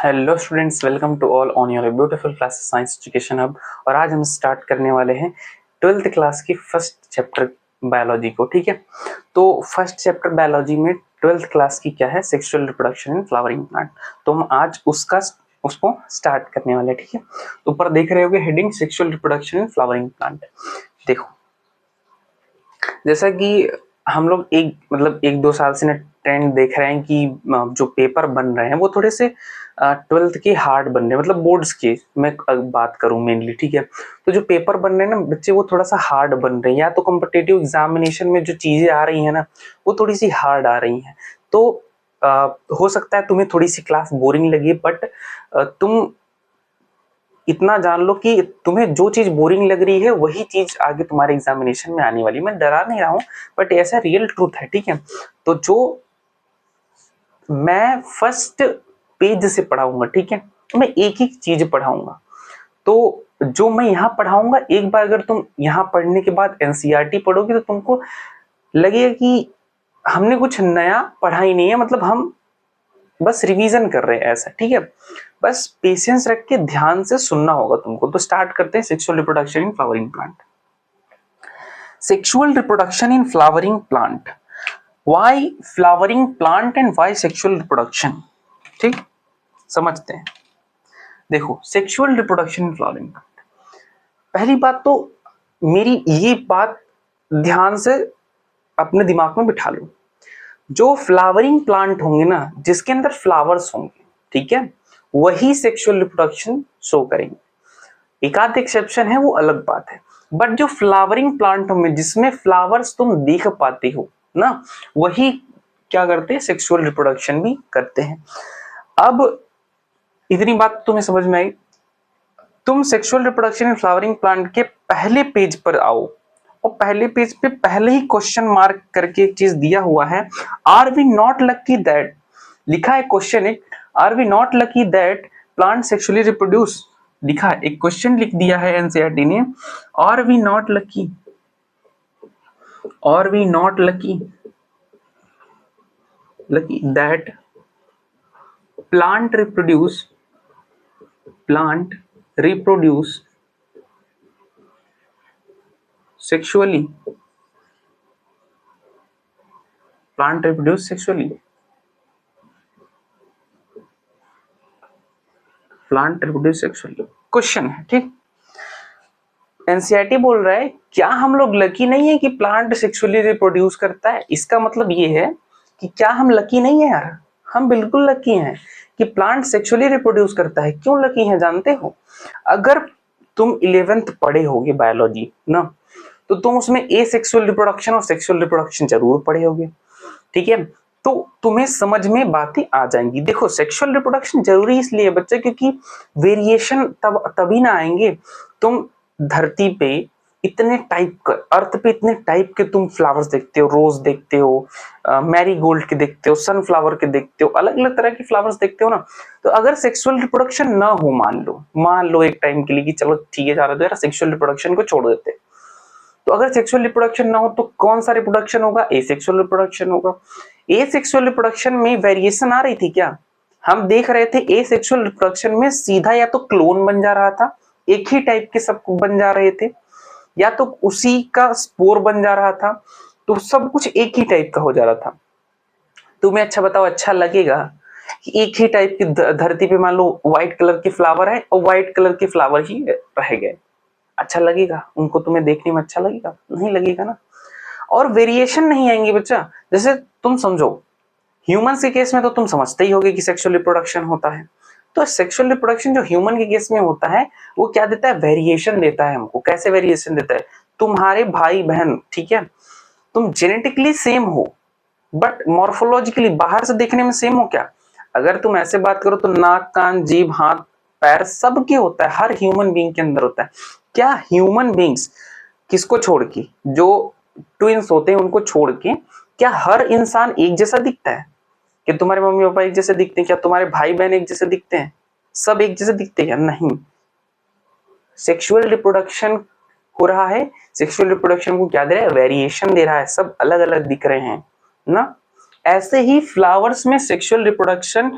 Hello students, welcome to all on your beautiful class science education hub. और आज हम start करने वाले हैं 12th क्लास की फर्स्ट चैप्टर बायोलॉजी को। ठीक है, तो फर्स्ट चैप्टर बायोलॉजी में 12th क्लास की क्या है, sexual reproduction in flowering plant. तो हम आज उसको स्टार्ट करने वाले हैं। ठीक है, तो ऊपर देख रहे होगे heading sexual reproduction in flowering plant. देखो, जैसा कि हम लोग एक दो साल से ना ट्रेंड देख रहे हैं कि जो पेपर बन रहे हैं वो थोड़े से 12th के हार्ड बन रहे हैं, मतलब बोर्ड्स के मैं बात करूं मेनली। ठीक है, तो जो पेपर बन रहे हैं ना बच्चे, वो थोड़ा सा हार्ड बन रहे हैं, या तो कॉम्पिटिटिव एग्जामिनेशन में जो चीजें आ रही हैं ना वो थोड़ी सी हार्ड आ रही हैं। तो हो सकता है तुम्हें थोड़ी सी क्लास बोरिंग लगे, बट तुम इतना जान लो कि तुम्हें जो चीज बोरिंग लग रही है वही चीज आगे तुम्हारे एग्जामिनेशन में आने वाली। मैं डरा नहीं रहा हूँ, बट ऐसा रियल ट्रूथ है। ठीक है, तो जो मैं फर्स्ट पेज से पढ़ाऊंगा, ठीक है, तो मैं एक ही चीज पढ़ाऊंगा। तो जो मैं यहाँ पढ़ाऊंगा, एक बार अगर तुम यहाँ पढ़ने के बाद एनसीईआरटी पढ़ोगे तो तुमको लगेगा कि हमने कुछ नया पढ़ा ही नहीं है, मतलब हम बस रिवीजन कर रहे हैं ऐसा। ठीक है, बस पेशेंस रख के ध्यान से सुनना होगा तुमको। तो स्टार्ट करते हैं sexual reproduction in flowering plant. Sexual reproduction in flowering plant, why flowering plant and why sexual reproduction. ठीक, समझते हैं। देखो, sexual reproduction in flowering plant, पहली बात तो मेरी ये बात ध्यान से अपने दिमाग में बिठा लो। जो फ्लावरिंग प्लांट होंगे ना, जिसके अंदर फ्लावर्स होंगे, ठीक है, वही सेक्सुअल रिप्रोडक्शन शो करेंगे। एक आध एक्सेप्शन है, वो अलग बात है, बट जो फ्लावरिंग प्लांट होंगे जिसमें फ्लावर्स तुम देख पाते हो ना, वही क्या करते हैं, सेक्सुअल रिप्रोडक्शन भी करते हैं। अब इतनी बात तुम्हें समझ में आई। तुम sexual reproduction in flowering plant के पहले पेज पर आओ, और पहले पेज पे पहले ही क्वेश्चन मार्क करके एक चीज दिया हुआ है, are we not lucky that, लिखा है क्वेश्चन एक, are we not lucky that plant sexually reproduce, लिखा है, एक क्वेश्चन लिख दिया है एनसीईआरटी ने। Are we not lucky, are we not lucky lucky that plant reproduce, plant reproduce sexually, plant reproduce sexually, plant reproduce sexually, question है। ठीक, NCERT बोल रहा है क्या हम लोग लकी नहीं है कि प्लांट सेक्सुअली रिप्रोड्यूस करता है। इसका मतलब ये है कि क्या हम लकी नहीं है यार, हम बिल्कुल लकी हैं कि प्लांट सेक्सुअली रिप्रोड्यूस करता है। क्यों लकी हैं जानते हो? अगर तुम 11th पढ़े होगे बायोलॉजी ना, तो तुम उसमें ए सेक्सुअल रिप्रोडक्शन और सेक्सुअल रिप्रोडक्शन जरूर पढ़े होगे। ठीक है, तो तुम्हें समझ में बातें आ जाएंगी। देखो, सेक्सुअल रिप्रोडक्शन जरूरी इसलिए है बच्चा, क्योंकि वेरिएशन तभी ना आएंगे। तुम धरती पे इतने टाइप का, अर्थ पे इतने टाइप के तुम फ्लावर्स देखते हो, रोज देखते हो, मैरीगोल्ड के देखते हो, सनफ्लावर के देखते हो, अलग अलग तरह के फ्लावर्स देखते हो ना। तो अगर सेक्सुअल रिप्रोडक्शन ना हो, मान लो एक टाइम के लिए कि चलो ठीक है, जा रहा तो यार सेक्सुअल रिप्रोडक्शन को छोड़ देते, तो अगर सेक्सुअल रिप्रोडक्शन ना हो तो कौन सा रिप्रोडक्शन होगा? एसेक्सुअल रिप्रोडक्शन होगा। एसेक्सुअल रिप्रोडक्शन में वेरिएशन आ रही थी क्या? हम देख रहे थे एसेक्सुअल रिप्रोडक्शन में सीधा या तो क्लोन बन जा रहा था, एक ही टाइप के सब बन जा रहे थे, या तो उसी का स्पोर बन जा रहा था, तो सब कुछ एक ही टाइप का हो जा रहा था। तुम्हें अच्छा बताओ, अच्छा लगेगा कि एक ही टाइप की धरती पे मान लो व्हाइट कलर के फ्लावर है और व्हाइट कलर के फ्लावर ही रह गए? अच्छा लगेगा उनको? तुम्हें देखने में अच्छा लगेगा? नहीं लगेगा ना। और वेरिएशन नहीं आएंगे बच्चा। जैसे तुम समझो, ह्यूमंस के केस में तो तुम समझते ही होगे कि सेक्सुअल रिप्रोडक्शन होता है। तो सेक्सुअल रिप्रोडक्शन जो ह्यूमन के केस में होता है, वो क्या देता है? वेरिएशन देता है हमको। कैसे वेरिएशन देता है? तुम्हारे भाई बहन, ठीक है, तुम जेनेटिकली सेम हो, बट मॉर्फोलॉजिकली बाहर से देखने में सेम हो क्या? अगर तुम ऐसे बात करो तो नाक, कान, जीभ, हाथ, पैर सबके होता है, हर ह्यूमन बीइंग के अंदर होता है। क्या ह्यूमन बीइंग्स, किसको छोड़ के, जो ट्विंस होते हैं उनको छोड़ के, क्या हर इंसान एक जैसा दिखता है? कि तुम्हारे मम्मी पापा एक जैसे दिखते हैं? क्या तुम्हारे भाई बहन एक जैसे दिखते हैं? सब एक जैसे दिखते हैं? नहीं। सेक्सुअल रिप्रोडक्शन हो रहा है, सेक्सुअल रिप्रोडक्शन को क्या दे रहा है? वेरिएशन दे रहा है, सब अलग अलग दिख रहे हैं ना। ऐसे ही फ्लावर्स में सेक्सुअल रिप्रोडक्शन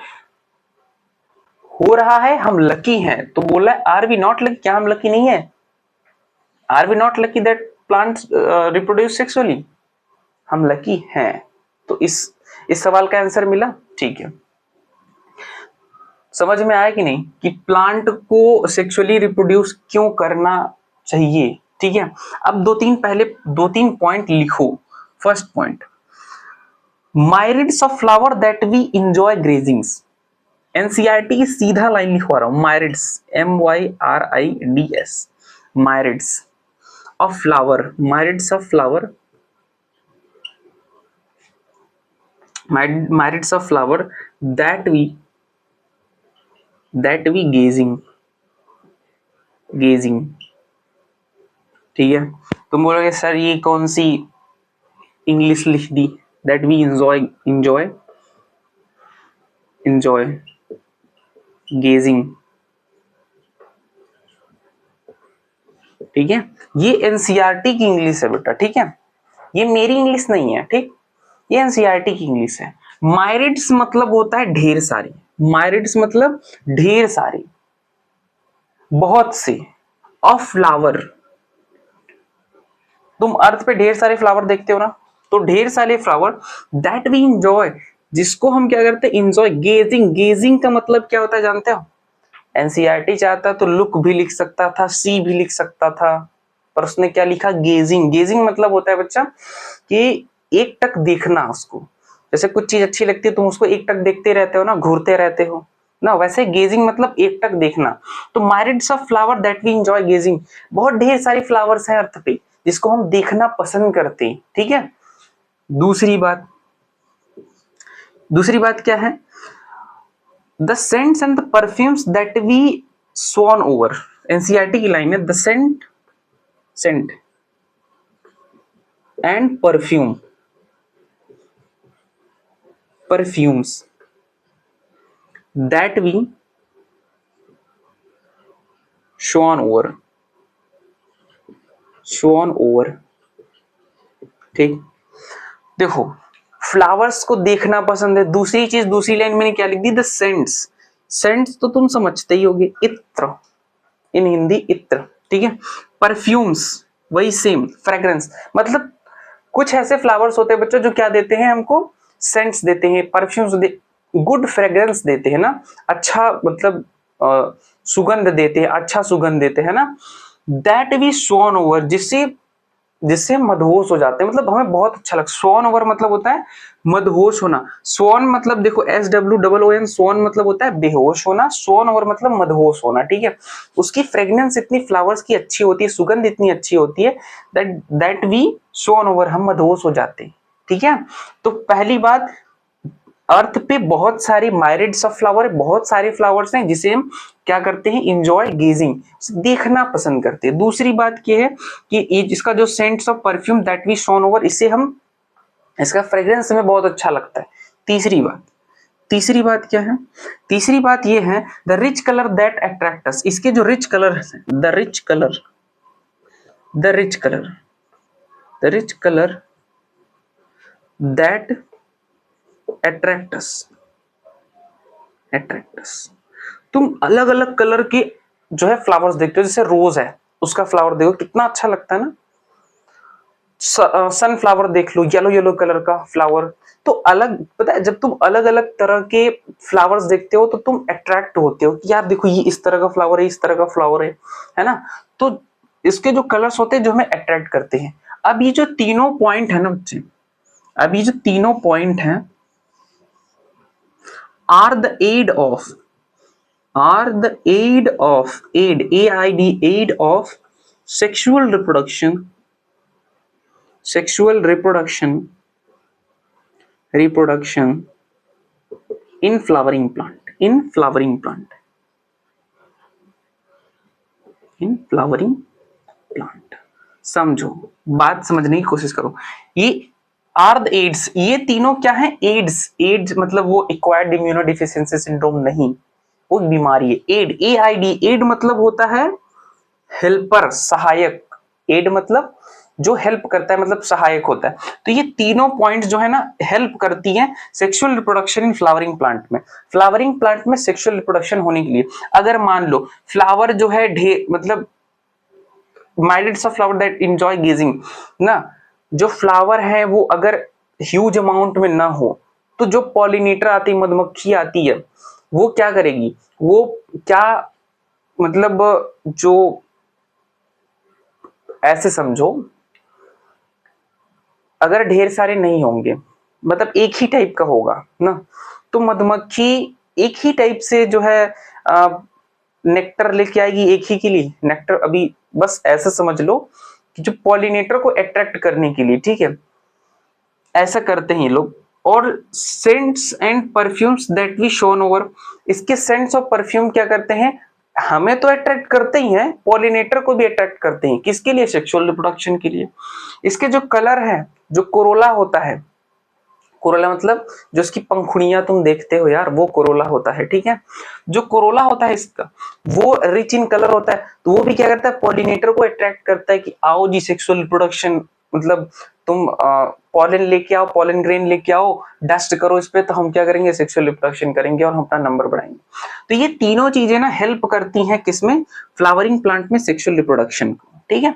हो रहा है, हम लकी हैं। तो बोला है आर वी नॉट लकी, क्या हम लकी नहीं है? Are we not lucky that plants reproduce sexually? हम लकी हैं। तो इस सवाल का आंसर मिला। ठीक है, समझ में आया कि नहीं कि प्लांट को सेक्सुअली रिप्रोड्यूस क्यों करना चाहिए? ठीक है, अब दो तीन पॉइंट लिखो। First point, myriads of flower that we enjoy gazings. NCERT की सीधा लाइन लिखवा रहा हूं, myriads, MYRIDS, myriads of flower, myriads of flower, myriads of flower that we gazing, ठीक है। तुम बोलोगे सर ये कौन सी इंग्लिश लिख दी? दैट वी इंजॉय गेजिंग, ठीक है। ये एनसीईआरटी की इंग्लिश है बेटा, ठीक है, ये मेरी इंग्लिश नहीं है, ठीक, ये एनसीईआरटी की इंग्लिश है। माइरिड्स मतलब होता है ढेर सारी, माइरिड्स मतलब ढेर सारी, बहुत से, ऑफ फ्लावर। तुम अर्थ पे ढेर सारे फ्लावर देखते हो ना, तो ढेर सारे फ्लावर दैट वी इंजॉय, जिसको हम क्या करते हैं? इंजॉय। गेजिंग का मतलब क्या होता है जानते हो? एनसीईआरटी चाहता तो लुक भी लिख सकता था, सी भी लिख सकता था, पर उसने क्या लिखा? गेजिंग मतलब होता है बच्चा कि एक टक देखना उसको। जैसे कुछ चीज अच्छी लगती है, तुम उसको एक टक देखते रहते हो ना, घूरते रहते हो ना, वैसे गेजिंग मतलब एक टक देखना। तो myriads of flower that we enjoy gazing, बहुत ढेर सारी फ्लावर्स हैं अर्थ पे जिसको हम देखना पसंद करते हैं, ठीक है। दूसरी बात क्या है? The scents and the perfumes that we swoon over. NCERT की लाइन है, the scent and perfumes that we shown over, ठीक। देखो, फ्लावर्स को देखना पसंद है। दूसरी चीज, दूसरी लाइन मैंने क्या लिख दी? द सेंट्स तो तुम समझते ही होगे, इत्र, इन हिंदी इत्र, ठीक है। परफ्यूम्स वही सेम, फ्रेग्रेंस, मतलब कुछ ऐसे फ्लावर्स होते हैं बच्चों जो क्या देते हैं हमको? सेंट्स देते हैं, परफ्यूम्स गुड फ्रेग्रेंस देते हैं ना, अच्छा मतलब सुगंध देते हैं, अच्छा सुगंध देते हैं ना। दैट वी स्वॉन ओवर, जिससे मदहोश हो जाते हैं, मतलब हमें बहुत अच्छा लगता है। स्वॉन ओवर मतलब होता है मदहोश होना। स्वॉन मतलब देखो SWOON, स्वॉन मतलब होता है बेहोश होना, स्वॉन ओवर मतलब मदहोश होना, ठीक है। उसकी फ्रेग्रेंस इतनी फ्लावर्स की अच्छी होती है, सुगंध इतनी अच्छी होती है, दैट वी स्वॉन ओवर, हम मदहोश हो जाते हैं, ठीक है। तो पहली बात, अर्थ पे बहुत सारी माइरिड्स ऑफ फ्लावर, बहुत सारे फ्लावर्स हैं जिसे हम क्या करते हैं? इंजॉय गेजिंग, देखना पसंद करते हैं। दूसरी बात ये है कि ये इसका जो scents of perfume that we shown over, इससे हम, इसका फ्रेग्रेंस हमें बहुत अच्छा लगता है। तीसरी बात क्या है? तीसरी बात ये है the rich colour that attract us. इसके जो रिच कलर है, the rich colour that attract us. तुम अलग अलग कलर के जो है फ्लावर्स देखते हो, जैसे रोज है, उसका फ्लावर देखो कितना अच्छा लगता है ना। सनफ्लावर देख लो, येलो कलर का फ्लावर। तो अलग, पता है, जब तुम अलग अलग तरह के फ्लावर्स देखते हो तो तुम अट्रैक्ट होते हो कि यार देखो ये इस तरह का फ्लावर है, इस तरह का फ्लावर है ना। तो इसके जो कलर्स होते हैं जो हमें अट्रैक्ट करते हैं। अब ये जो तीनों पॉइंट है ना बच्चे, अब ये जो तीनों पॉइंट हैं are the aid of, aid of sexual reproduction in flowering plant। समझो, बात समझने की कोशिश करो। ये आर द एड्स, ये तीनों क्या है? एड्स मतलब वो एक्वायर्ड इम्यूनोडिफिशियंसी सिंड्रोम नहीं, वो बीमारी है। एड मतलब होता है हेल्पर, सहायक। एड मतलब जो हेल्प करता है, मतलब सहायक होता है। तो ये तीनों पॉइंट्स जो है ना हेल्प करती हैं sexual reproduction in flowering plant में। फ्लावरिंग प्लांट में सेक्सुअल रिप्रोडक्शन होने के लिए अगर मान लो फ्लावर जो है ढेर, मतलब myriads of flower that enjoy gazing ना, जो फ्लावर है वो अगर ह्यूज अमाउंट में ना हो तो जो पॉलिनेटर आती है, मधुमक्खी आती है, वो क्या करेगी, वो क्या मतलब जो, ऐसे समझो अगर ढेर सारे नहीं होंगे, मतलब एक ही टाइप का होगा ना, तो मधुमक्खी एक ही टाइप से जो है नेक्टर लेके आएगी एक ही के लिए नेक्टर। अभी बस ऐसा समझ लो कि जो पॉलिनेटर को अट्रैक्ट करने के लिए, ठीक है, ऐसा करते हैं लोग। और scents and perfumes that we shown over, इसके सेंट्स और परफ्यूम क्या करते हैं, हमें तो अट्रैक्ट करते ही हैं, पॉलिनेटर को भी अट्रैक्ट करते हैं, किसके लिए, सेक्सुअल रिप्रोडक्शन के लिए। इसके जो कलर है, जो कोरोला होता है, कोरोला मतलब जो इसकी पंखुड़ियां तुम देखते हो यार, वो कोरोला होता है, ठीक है। जो कोरोला होता है इसका, वो रिच इन कलर होता है, तो वो भी क्या करता है, पॉलिनेटर को अट्रैक्ट करता है कि आओ जी सेक्सुअल रिप्रोडक्शन, मतलब तुम पॉलन लेके आओ, पॉलन ग्रेन लेके आओ, डस्ट करो इस पे, तो हम क्या करेंगे, सेक्सुअल रिप्रोडक्शन करेंगे और हम अपना नंबर बढ़ाएंगे। तो ये तीनों चीजें ना हेल्प करती हैं किसमें, फ्लावरिंग प्लांट में सेक्सुअल रिप्रोडक्शन को, ठीक है।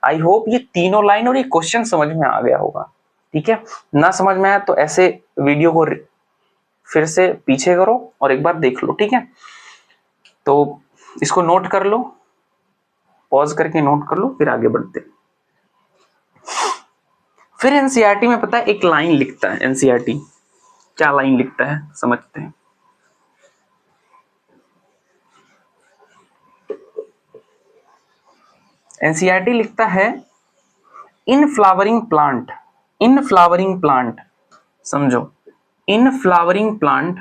आई होप ये तीनों लाइन और ये क्वेश्चन समझ में आ गया होगा, ठीक है। ना समझ में आया तो ऐसे वीडियो को फिर से पीछे करो और एक बार देख लो, ठीक है। तो इसको नोट कर लो, पॉज करके नोट कर लो, फिर आगे बढ़ते। फिर एनसीईआरटी में पता है एक लाइन लिखता है, एनसीईआरटी क्या लाइन लिखता है समझते हैं। एनसीईआरटी लिखता है in flowering plant, in flowering plant, समझो, in flowering plant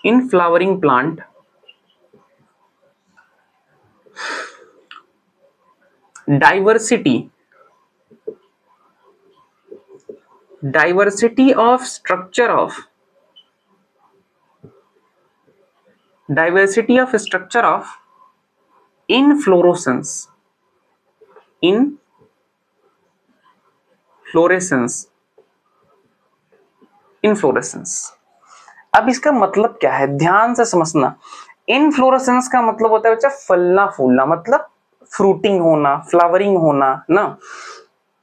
in flowering plant diversity of structure of inflorescence inflorescence। अब इसका मतलब क्या है, ध्यान से समझना। इनफ्लोरेसेंस का मतलब होता है बच्चा फलना फूलना, मतलब फ्रूटिंग होना, फ्लावरिंग होना ना।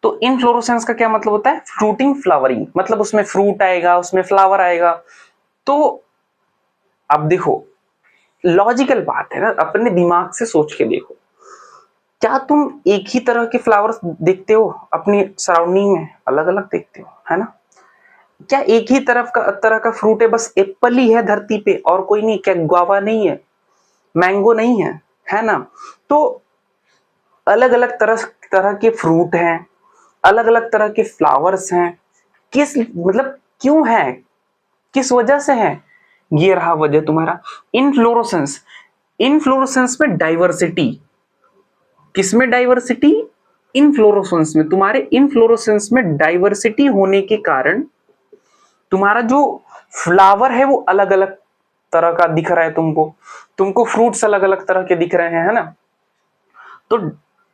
तो इनफ्लोरेसेंस का क्या मतलब होता है, फ्रूटिंग फ्लावरिंग, मतलब उसमें फ्रूट आएगा, उसमें फ्लावर आएगा। तो अब देखो लॉजिकल बात है ना, अपने दिमाग से सोच के देखो, क्या तुम एक ही तरह के फ्लावर्स देखते हो अपनी सराउंडिंग में, अलग अलग देखते हो, है ना। क्या एक ही तरह का फ्रूट है, बस एप्पल ही है धरती पे और कोई नहीं, क्या गुआवा नहीं है, मैंगो नहीं है ना। तो अलग अलग तरह के फ्रूट हैं, अलग अलग तरह के फ्लावर्स हैं, किस मतलब क्यों है, किस वजह से है, ये रहा वजह तुम्हारा इनफ्लोरोसेंस। इनफ्लोरोसेंस में डाइवर्सिटी, किसमें डाइवर्सिटी, इनफ्लोरोसेंस में। तुम्हारे इनफ्लोरोसेंस में डाइवर्सिटी होने के कारण तुम्हारा जो फ्लावर है वो अलग अलग तरह का दिख रहा है, तुमको फ्रूट्स अलग अलग तरह के दिख रहे हैं, है ना। तो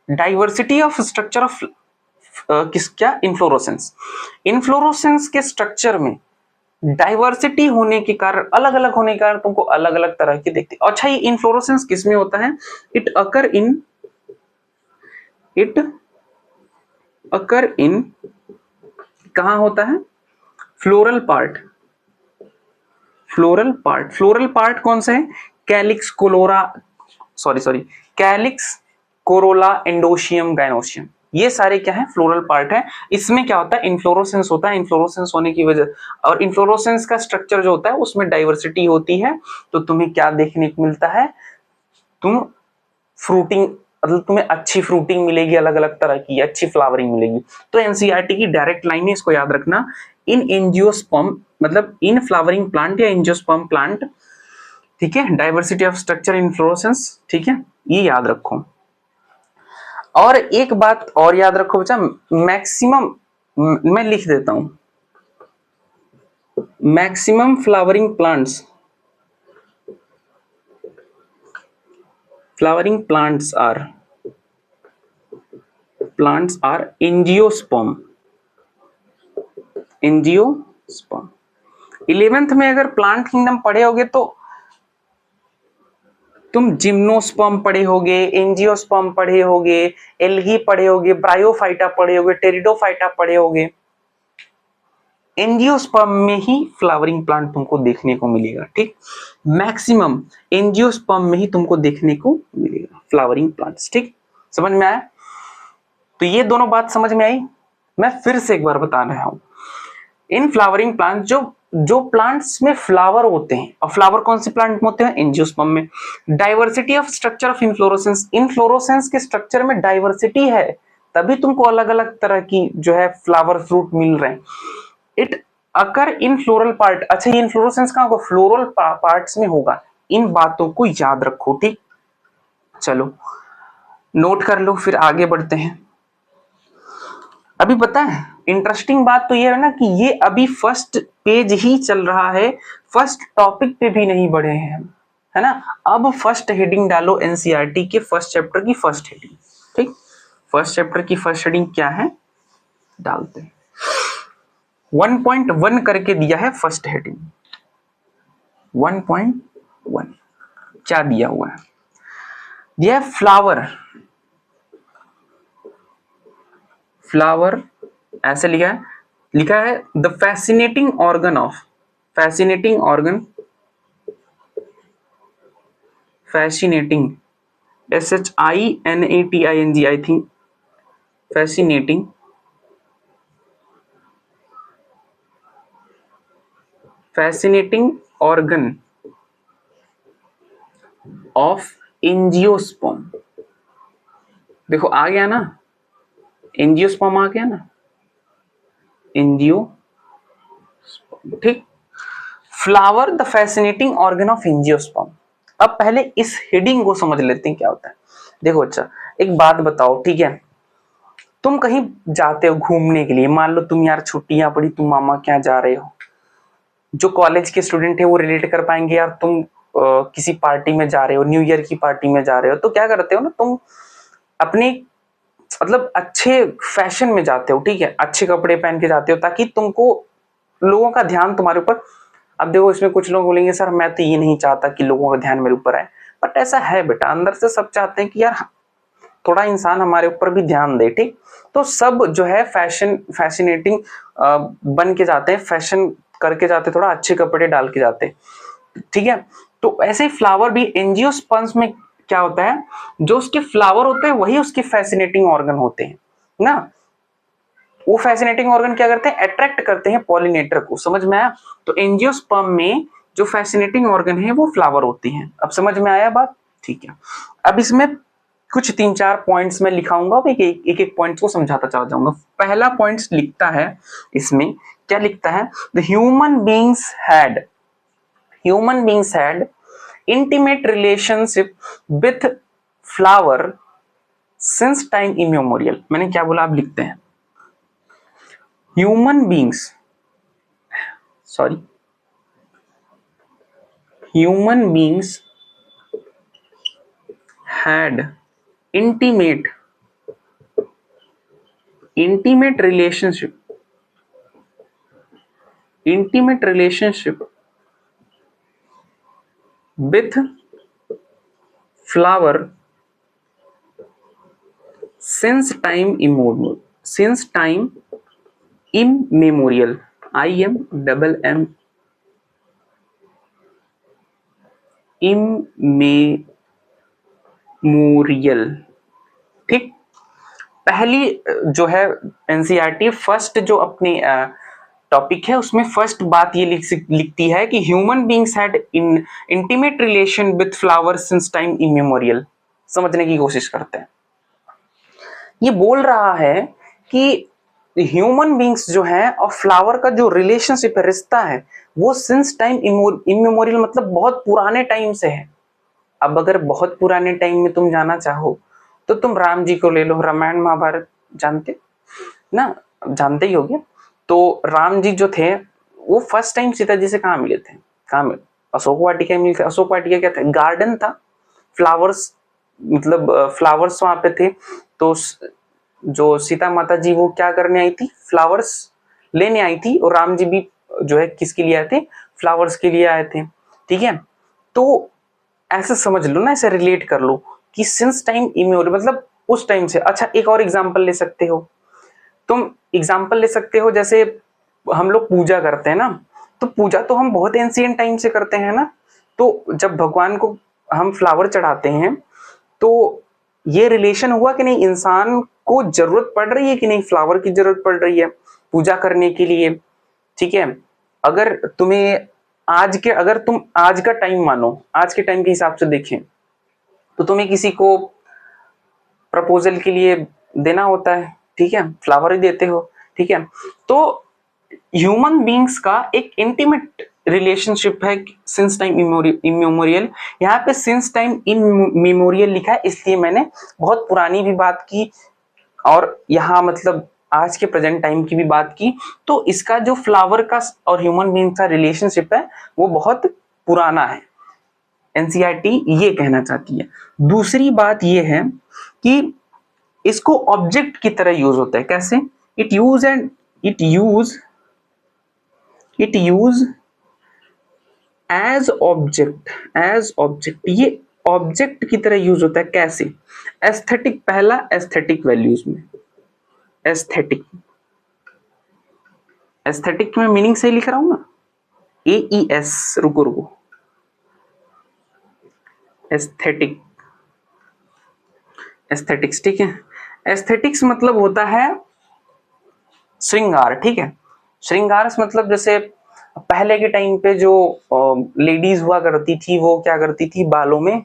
डाइवर्सिटी ऑफ स्ट्रक्चर ऑफ क्या, इनफ्लोरोसेंस। इनफ्लोरोसेंस के स्ट्रक्चर में डाइवर्सिटी होने के कारण, अलग अलग होने के कारण तुमको अलग अलग तरह के देखते। अच्छा, ये इनफ्लोरोसेंस किसमें होता है, इट अकर इन कहां होता है, फ्लोरल पार्ट। फ्लोरल पार्ट कौन सा है, calyx cholera, sorry calyx, Corolla, androecium, gynoecium, ये सारे क्या है, फ्लोरल पार्ट है। इसमें क्या होता है, इन्फ्लोरोसेंस होता है। इन्फ्लोरोसेंस होने की वजह, और इन्फ्लोरोसेंस का स्ट्रक्चर जो होता है उसमें डाइवर्सिटी होती है। तो तुम्हें क्या देखने को मिलता है, तुम फ्रूटिंग, मतलब तुम्हें अच्छी फ्रूटिंग मिलेगी, अलग अलग तरह की अच्छी फ्लावरिंग मिलेगी। तो एनसीईआरटी की डायरेक्ट लाइन है, इसको याद रखना, इन एंजियोस्पर्म, मतलब इन फ्लावरिंग प्लांट या एंजियोस्पर्म प्लांट, ठीक है, डाइवर्सिटी ऑफ स्ट्रक्चर इन्फ्लोरेसेंस, ठीक है, ये याद रखो। और एक बात और याद रखो बच्चा, मैक्सिमम, मैं लिख देता हूं, maximum flowering plants flowering plants are angiosperm. Angiosperm 11th में अगर प्लांट किंगडम पढ़े होगे तो तुम जिम्नोस्पर्म पढ़े होगे, एंजियोस्पर्म पढ़े होगे, एल्गी पढ़े होगे, ब्रायोफाइटा पढ़े होगे, टेरिडोफाइटा पढ़े होगे। एंजियोस्पर्म में ही फ्लावरिंग प्लांट तुमको देखने को मिलेगा, ठीक। मैक्सिमम एंजियोस्पर्म में ही तुमको देखने को मिलेगा फ्लावरिंग प्लांट्स, ठीक। समझ में आया? तो ये दोनों बात समझ में आई। मैं फिर से एक बार बता रहा हूं, इन फ्लावरिंग प्लांट जो प्लांट्स में फ्लावर होते हैं, और फ्लावर कौन से प्लांट में होते हैं? एंजियोस्पर्म में। Diversity of structure of inflorescence, inflorescence के स्ट्रक्चर में डाइवर्सिटी है, तभी तुमको अलग अलग तरह की जो है फ्लावर फ्रूट मिल रहे हैं। It occur in floral part. अच्छा, ये इन्फ्लोरेसेंस कहां होगा? फ्लोरल पार्ट्स में होगा। इन बातों को याद रखो, ठीक। चलो नोट कर लो, फिर आगे बढ़ते हैं। अभी पता है इंटरेस्टिंग बात तो ये है ना कि ये अभी फर्स्ट पेज ही चल रहा है, फर्स्ट टॉपिक पे भी नहीं बढ़े हैं, है ना। अब फर्स्ट हेडिंग डालो एनसीईआरटी के फर्स्ट चैप्टर की फर्स्ट हेडिंग, ठीक। फर्स्ट चैप्टर की फर्स्ट हेडिंग क्या है डालते हैं। 1.1 करके दिया है फर्स्ट हेडिंग। 1.1 क्या दिया हुआ है? दिया है फ्लावर ऐसे लिखा है the fascinating organ of, fascinating organ, fascinating SHINATING I think, fascinating organ of angiosperm. देखो आ गया ना, एंजियोस्पर्म आ गया ना, एंजियो, ठीक। Flower the fascinating organ of angiosperm. अब पहले इस हेडिंग को समझ लेते हैं क्या होता है। देखो अच्छा एक बात बताओ, ठीक है, तुम कहीं जाते हो घूमने के लिए, मान लो तुम यार छुट्टियां पड़ी, तुम मामा के यहाँ जा रहे हो। जो कॉलेज के स्टूडेंट है वो रिलेट कर पाएंगे, यार तुम किसी पार्टी में जा रहे हो, न्यू ईयर की पार्टी में जा रहे हो, तो क्या करते हो ना तुम अपने मतलब अच्छे फैशन में जाते हो, ठीक है, अच्छे कपड़े पहन के जाते हो ताकि तुमको लोगों का ध्यान तुम्हारे ऊपर। अब देखो इसमें कुछ लोग बोलेंगे सर मैं तो ये नहीं चाहता कि लोगों का ध्यान मेरे ऊपर आए, बट ऐसा है बेटा, अंदर से सब चाहते हैं कि यार थोड़ा इंसान हमारे ऊपर भी ध्यान दे, ठीक। तो सब जो है फैसिनेटिंग बन के जाते हैं, फैशन करके जाते, थोड़ा अच्छे कपड़े डाल के जाते, ठीक है। तो ऐसे ही फ्लावर भी एंजियोस्पर्म्स में क्या होता है, जो उसके फ्लावर होते हैं वही उसके फैसिनेटिंग ऑर्गन होते हैं ना। वो फैसिनेटिंग ऑर्गन क्या करते हैं? अट्रैक्ट करते हैं पॉलिनेटर को। समझ में आया? तो एंजियोस्पर्म में जो फैसिनेटिंग ऑर्गन है वो फ्लावर होती हैं। अब समझ में आया बात? ठीक है। अब इसमें कुछ 3-4 पॉइंट्स में लिखाऊंगा, एक एक पॉइंट को समझाता चला जाऊंगा। पहला पॉइंट लिखता है इसमें, क्या लिखता है? The human beings had intimate relationship with flower since time immemorial. मैंने क्या बोला, आप लिखते हैं human beings had intimate relationship with flower since time immemorial, immemorial, ठीक। पहली जो है एनसीईआरटी फर्स्ट जो अपनी टॉपिक है उसमें फर्स्ट बात ये लिखती है कि human beings had intimate relation with flower since time immemorial. समझने की कोशिश करते हैं। ये बोल रहा है कि ह्यूमन बींग्स जो है और फ्लावर का जो रिलेशनशिप है, रिश्ता है, वो सिंस टाइम इमेमोरियल मतलब बहुत पुराने टाइम से है। अब अगर बहुत पुराने टाइम में तुम जाना चाहो तो तुम राम जी को ले लो, रामायण महाभारत जानते ना, जानते ही होगे। तो राम जी जो थे वो फर्स्ट टाइम सीता जी से कहाँ मिले थे? कहाँ मिले? अशोक वाटिका मिले थे। अशोक वाटिका क्या था? गार्डन था, फ्लावर्स मतलब फ्लावर्स वहां पे थे, तो जो सीता माता जी वो क्या करने आई थी, फ्लावर्स लेने आई थी, और राम जी भी जो है किसके लिए आए थे, फ्लावर्स के लिए आए थे। ठीक है, तो ऐसे समझ लो ना, ऐसे रिलेट कर लो कि सिंस टाइम इम्यूर मतलब उस टाइम से। अच्छा, एक और एग्जांपल ले सकते हो तुम, एग्जांपल ले सकते हो जैसे हम लोग पूजा करते हैं ना, तो पूजा तो हम बहुत एंशिएंट टाइम से करते हैं ना, तो जब भगवान को हम फ्लावर चढ़ाते हैं तो ये रिलेशन हुआ कि नहीं, इंसान को जरूरत पड़ रही है कि नहीं, फ्लावर की जरूरत पड़ रही है पूजा करने के लिए। ठीक है, अगर तुम्हें अगर तुम आज का टाइम मानो, आज के टाइम के हिसाब से देखें, तो तुम्हें किसी को प्रपोजल के लिए देना होता है, ठीक है, फ्लावर ही देते हो। ठीक है, तो ह्यूमन बींग्स का एक इंटीमेट रिलेशनशिप है सिंस टाइम इमेमोरियल। यहाँ पे सिंस टाइम इन मेमोरियल लिखा है, इसलिए मैंने बहुत पुरानी भी बात की और यहाँ मतलब आज के प्रेजेंट टाइम की भी बात की। तो इसका जो फ्लावर का और ह्यूमन बींग का रिलेशनशिप है वो बहुत पुराना है, एनसीईआरटी ये कहना चाहती है। दूसरी बात ये है कि इसको ऑब्जेक्ट की तरह यूज होता है। कैसे? इट यूज एज ऑब्जेक्ट, ये ऑब्जेक्ट की तरह यूज होता है। कैसे? एस्थेटिक, पहला एस्थेटिक वैल्यूज में, एस्थेटिक में मीनिंग सही लिख रहा हूं ना, AES, रुको एस्थेटिक्स। ठीक है, एस्थेटिक्स मतलब होता है श्रृंगार। ठीक है, श्रृंगार मतलब जैसे पहले के टाइम पे जो लेडीज हुआ करती थी वो क्या करती थी, बालों में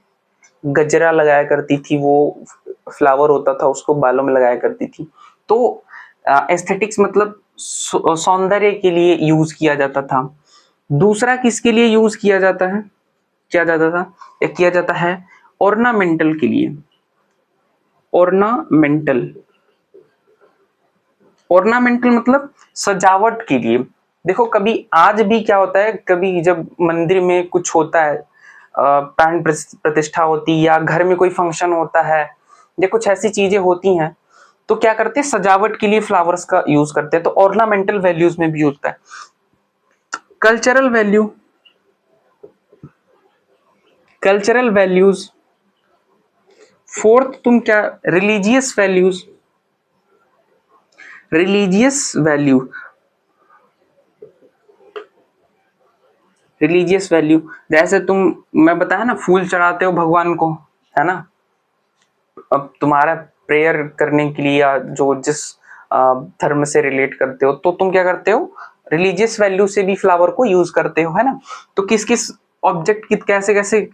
गजरा लगाया करती थी, वो फ्लावर होता था उसको बालों में लगाया करती थी। तो एस्थेटिक्स मतलब सौंदर्य के लिए यूज किया जाता था। दूसरा किसके लिए यूज किया जाता है, किया जाता है ऑर्नामेंटल के लिए। ऑर्नामेंटल मतलब सजावट के लिए। देखो कभी आज भी क्या होता है, कभी जब मंदिर में कुछ होता है, प्राण प्रतिष्ठा होती है या घर में कोई फंक्शन होता है या कुछ ऐसी चीजें होती हैं, तो क्या करते हैं, सजावट के लिए फ्लावर्स का यूज करते हैं। तो ऑर्नामेंटल वैल्यूज में भी होता है। Cultural values. फोर्थ तुम क्या, रिलीजियस वैल्यू। जैसे तुम, मैं बताया ना, फूल चढ़ाते हो भगवान को, है ना, अब तुम्हारा प्रेयर करने के लिए या जो जिस धर्म से रिलेट करते हो, तो तुम क्या करते हो, रिलीजियस वैल्यू से भी फ्लावर को यूज करते हो, है ना। तो किस किस ऑब्जेक्ट की कैसे कैसे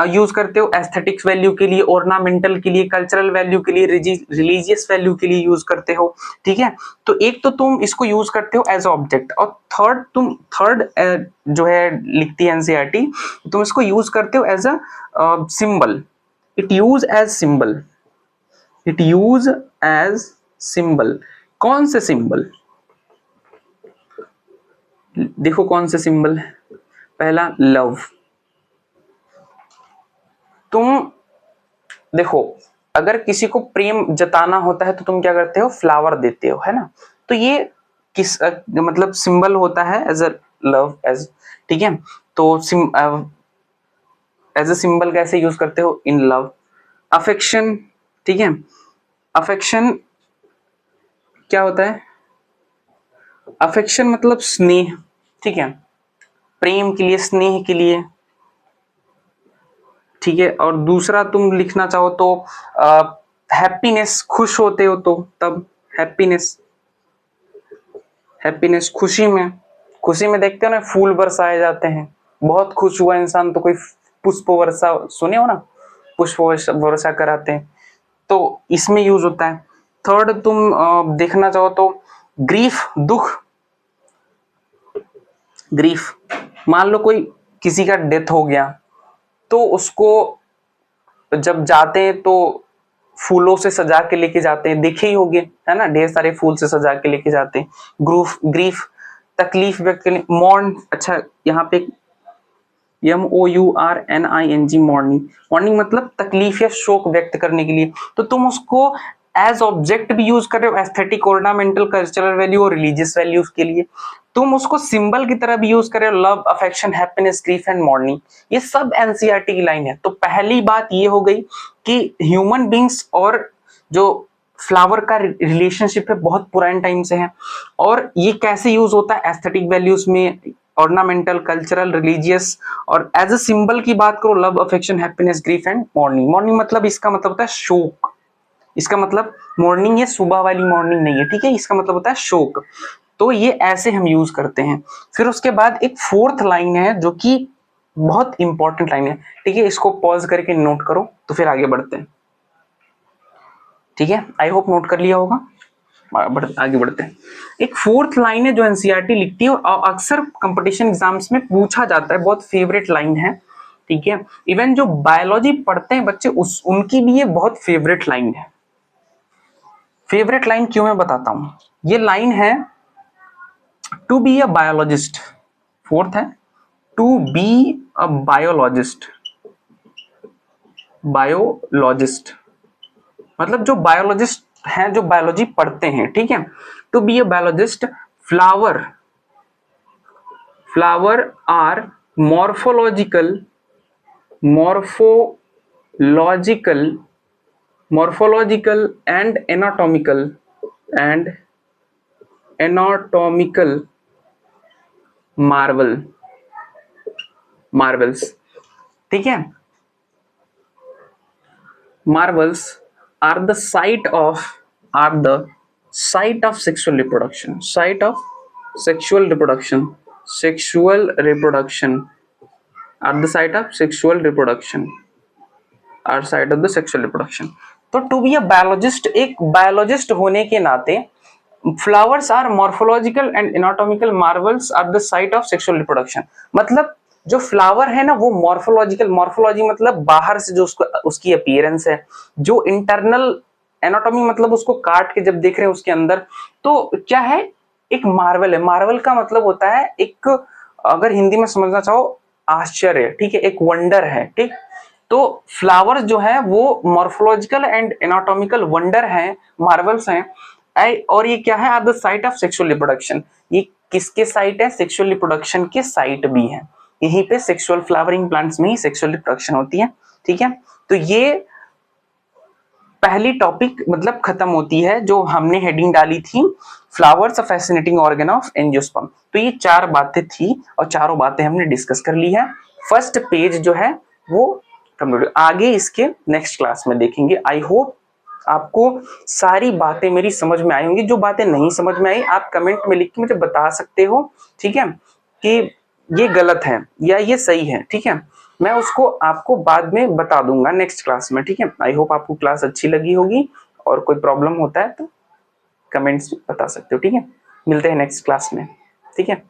यूज करते हो, एस्थेटिक्स वैल्यू के लिए, ऑर्नामेंटल के लिए, कल्चरल वैल्यू के लिए, रिलीजियस वैल्यू के लिए यूज करते हो। ठीक है, तो एक तो तुम इसको यूज करते हो एज ऑब्जेक्ट, और थर्ड जो है लिखती है एनसीईआरटी, तुम इसको यूज करते हो as a symbol. It use as symbol. कौन से सिंबल? देखो कौन से सिंबल है। पहला लव। तुम देखो, अगर किसी को प्रेम जताना होता है तो तुम क्या करते हो, फ्लावर देते हो, है ना। तो ये किस मतलब सिंबल होता है एज अ लव, एज, ठीक है। तो एज अ सिंबल कैसे यूज करते हो, इन लव। अफेक्शन, ठीक है, अफेक्शन क्या होता है, अफेक्शन मतलब स्नेह, ठीक है, प्रेम के लिए, स्नेह के लिए, ठीक है। और दूसरा तुम लिखना चाहो तो हैप्पीनेस, खुश होते हो तो तब हैप्पीनेस खुशी में देखते हो ना, फूल बरसाए जाते हैं, बहुत खुश हुआ इंसान तो कोई पुष्प वर्षा, सुने हो ना, पुष्प वर्षा कराते हैं, तो इसमें यूज होता है। थर्ड तुम देखना चाहो तो ग्रीफ, ग्रीफ मान लो कोई किसी का डेथ हो गया, तो उसको जब जाते हैं तो फूलों से सजा के लेके जाते हैं, देखे ही होंगे, है ना, ढेर सारे फूल से सजा के लेके जाते हैं। ग्रीफ तकलीफ व्यक्त करने, मॉर्न। अच्छा, यहाँ पे MOURNING मॉर्निंग। मॉर्निंग मतलब तकलीफ या शोक व्यक्त करने के लिए, तो तुम उसको एज ऑब्जेक्ट भी यूज कर रहे हो, एस्थेटिक, ऑर्नामेंटल, कल्चरल वैल्यू और रिलीजियस वैल्यूज के लिए। तुम उसको सिंबल की तरह भी यूज कर रहे हो, love, affection, happiness, grief and morning. ये सब एनसीईआरटी की लाइन है। तो पहली बात ये हो गई कि ह्यूमन बींग्स और जो फ्लावर का रिलेशनशिप है बहुत पुराने टाइम से है, और ये कैसे यूज होता है एस्थेटिक वैल्यूज में, ऑर्नामेंटल, कल्चरल, रिलीजियस, और एज अ सिंबल की बात करो, love, affection, happiness, grief and morning. Morning मतलब इसका मतलब होता है शोक। इसका मतलब मॉर्निंग ये सुबह वाली मॉर्निंग नहीं है, ठीक है, इसका मतलब होता है शोक। तो ये ऐसे हम यूज करते हैं। फिर उसके बाद एक फोर्थ लाइन है जो कि बहुत इंपॉर्टेंट लाइन है, ठीक है, इसको पॉज करके नोट करो तो फिर आगे बढ़ते हैं। ठीक है, आई होप नोट कर लिया होगा। आगे बढ़ते हैं। एक फोर्थ लाइन है जो एनसीईआरटी लिखती है और अक्सर कंपटीशन एग्जाम्स में पूछा जाता है, बहुत फेवरेट लाइन है। ठीक है, इवन जो बायोलॉजी पढ़ते हैं बच्चे उनकी भी ये बहुत फेवरेट लाइन है। फेवरेट लाइन क्यों मैं बताता हूं। ये लाइन है to be a biologist. Fourth है to be a biologist. Biologist मतलब जो बायोलॉजिस्ट हैं, जो बायोलॉजी पढ़ते हैं, ठीक है, to be a biologist, flower are morphological and anatomical marvels. ठीक है, marvels are the site of sexual reproduction are the site of sexual reproduction। तो टू बी अ बायोलॉजिस्ट, एक बायोलॉजिस्ट होने के नाते, flowers are morphological and anatomical marvels are the site of sexual reproduction. मतलब जो flower है ना वो मॉर्फोलॉजिकल, मॉर्फोलॉजी मतलब बाहर से जो उसकी अपीयरेंस है, जो इंटरनल एनाटॉमी मतलब उसको काट के जब देख रहे हैं उसके अंदर, तो क्या है, एक मार्वल है। मार्वल का मतलब होता है एक, अगर हिंदी में समझना चाहो, आश्चर्य, ठीक है, एक वंडर है। ठीक, तो फ्लावर्स जो है वो मॉर्फोलॉजिकल एंड एनाटॉमिकल वंडर है, मार्वल्स हैं। और ये क्या है, are the site of sexual reproduction. ये किसके साइट है, सेक्सुअल रिप्रोडक्शन के साइट भी है। यहीं पे सेक्सुअल फ्लावरिंग प्लांट्स में ही सेक्सुअल रिप्रोडक्शन होती है। ठीक है, तो ये पहली टॉपिक मतलब खत्म होती है जो हमने हेडिंग डाली थी, flowers a fascinating organ of angiosperm. तो ये चार बातें थी और चारों बातें हमने डिस्कस कर ली है। फर्स्ट पेज जो है वो कंप्लीट, आगे इसके नेक्स्ट क्लास में देखेंगे। आई होप आपको सारी बातें मेरी समझ में आई होंगी। जो बातें नहीं समझ में आई आप कमेंट में लिख के मुझे बता सकते हो, ठीक है, कि ये गलत है या ये सही है। ठीक है, मैं उसको आपको बाद में बता दूंगा नेक्स्ट क्लास में। ठीक है, आई होप आपको क्लास अच्छी लगी होगी, और कोई प्रॉब्लम होता है तो कमेंट्स में बता सकते हो। ठीक है, मिलते हैं नेक्स्ट क्लास में। ठीक है।